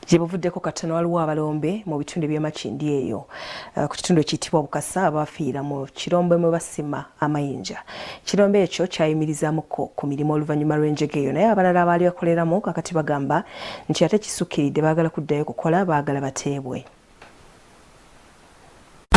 gye buvuddeko katono waliwo abalombe mu bitundu by'Amakindi eyo ku kitundu ekiyitibwa Bukasa abafiira mu kirombe mwe basima amayinja. Kirombe ekyo kyayimirizaamuko ku mirimu oluvannyuma lw'enjega eyo, naye abalala abaali bakoleramu kakati bagamba nti ate kisukkiridde baagala kuddayo kukola, baagala bateebwe.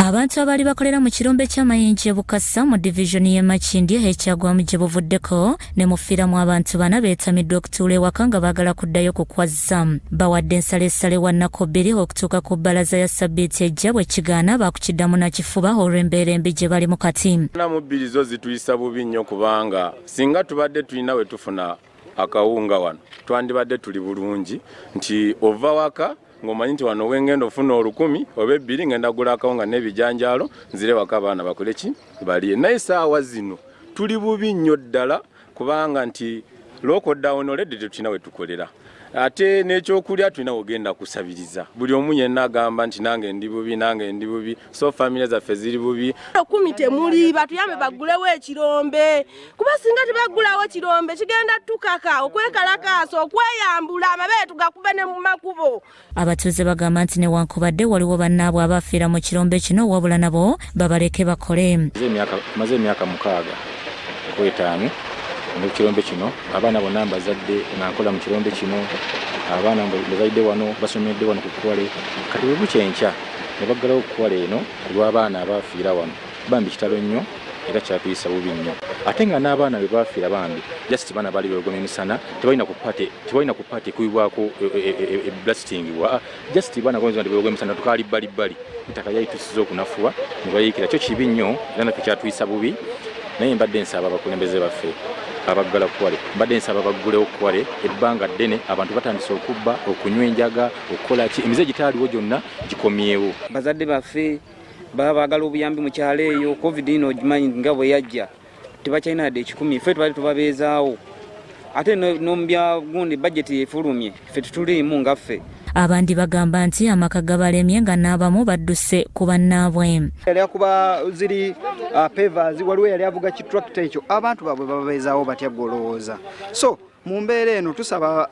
Abantu abaali bakolera mu kirombe ky'amayinja Bukasa mu divisioni y'Amakindi ekyagwamu gye buvuddeko ne mufiiramu abantu bana beetamiddwa okutuula ewaka nga baagala kuddayo kukwazza. Bawadde ensaleesale wa Nnakobiri okutuuka ku bbalaza ya Ssabbiiti ejja bwe kigaana baakukiddamu na kifuba olw'embeera embi gye bali mu kati. Mubbiri zo zituyisa bubi nnyo kubanga singa tubadde tulina we tufuna akawunga wano twandibadde tuli bulungi nti ova waka ng'omanyi nti wano wengenda ofuna 1000 oba 2 ngenda gula akawunga n'ebijanjaalo nzire waka abaana bakole ki balye. Naye saawa zino tuli bubi nnyo ddala kubanga nti lockdown already tetulina we tukolera. Ate n'ekyokulya tulina ogenda kusabiriza. Buli omu yenna agamba nti nange ndi bubi, so family zaffe ziri bubi. 10 temuli batuyambe baggulewo ekirombe. Kuba singa tebaggulawo ekirombe kigenda tukaka okwekalakaasa okweyambula amabeere tugakube ne mu makubo. Abatuuze bagamba nti newankubadde waliwo bannaabwe abafiira mu kirombe kino wabula nabo babaleke bakole. Maze emyaka 6 kwetaano mu kirombe kino, abaana bonna mbazadde nga nkola mu kirombe kino, abaana mbazadde wano basomedde wano ku Kwale, kati bwe bukyenkya ne baggalawo Kwale eno ku lw'abaana abafiira wano. Bambi kitalo nnyo era kyatuyisa bubi nnyo. Ate nga n'abaana be bafiira bambi just baana bali beegoma emisana tebalina ku pate kuibwako blasting wa just baana gonzo ndi beegoma emisana tukali bali itaka yayitusiza okunafuwa ne bayikira. Kyo kibi nnyo era nakyo kyatuyisa bubi. Naye mbadde nsaba abakulembeze baffe abaggala Kwale, mbadde nsaba baggulewo Kwale ebbanga ddene abantu batandise okubba, okunywa enjaga, okukola ki emize gitaaliwo gyonna gikomyewo. Bazadde baffe baba baagala obuyambi mu kyalo eyo, covid ino ogimanyi nga bwe yajja tebakyalina wadde 10, ffe tubali tubabeezaawo. Ate n'omubya gundi budget efulumye ffe tutuliimu nga ffe. Abandi bagamba nti amaka gabalemye nga n'abamu badduse ku bannaabwe. Yali akuba ziri pavers waliwo yali avuga kitractor ekyo abantu babwe bababeezaawo batya golowooza. So mu mbeera eno tusaba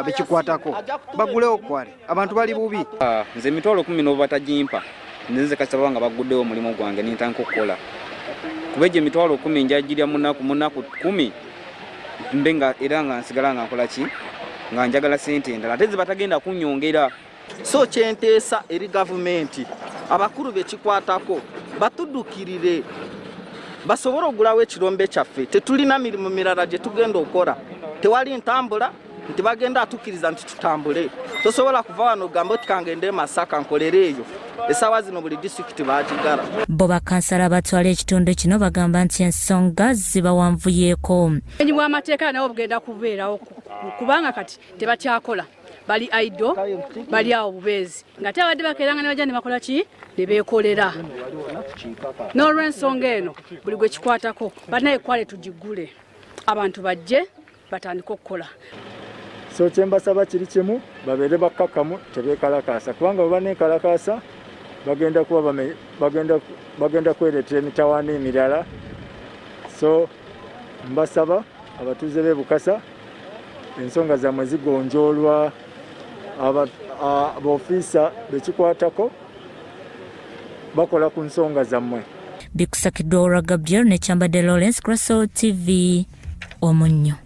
bekikwatako baggulewo Kwale, abantu bali bubi. Nze emitwalo 10 n'oba batagimpa nze kasaba nga bagguddewo omulimu gwange nintandika okukola. Kuba egyo emitwalo 10 njagirya munaku 10 mbenga era nga nsigala nga nkola ki nga njagala sente endala ate zibatagenda kunyongera. So kyenteesa eri gavumenti abakulu bekikwatako batuddukirire basobole ogulawo ekirombe kyaffe. Tetulina mirimu mirala gye tugenda okola, tewali ntambula nti bagenda atukkiriza nti tutambule. Tosobola kuva wano ogambe oti kangende Masaka nkolere eyo. Essaawa zino buli disitulikiti baagigala. Bo bakansala abatwala ekitundu kino bagamba nti ensonga zibawanvuyeeko. Enyi bw'amateeka nabo bugenda kubeerawo kubanga kati tebakyakola. Bali aido, bali awo bubeezi. Nga tebadde bakeeranga ne bajja ne bakola ki? Ne beekolera. N'olw'ensonga eno buli gwe kikwatako banaye Kwale tugiggule. Abantu bajje batandika okukola. So kyembasaba kiri kimu babeere bakkakkamu tebeekalakaasa kubanga bwe baneekalakaasa bagenda kwereetera emitawaana emirala. So mbasaba abatuuze b'e Bukasa ensonga zammwe zigonjoolwa, abaofiisa bekikwatako bakola ku nsonga zammwe. Bikusakiddwa Gabriel ne Kyambadde Lawrence, Grassroots TV, Omunnyo.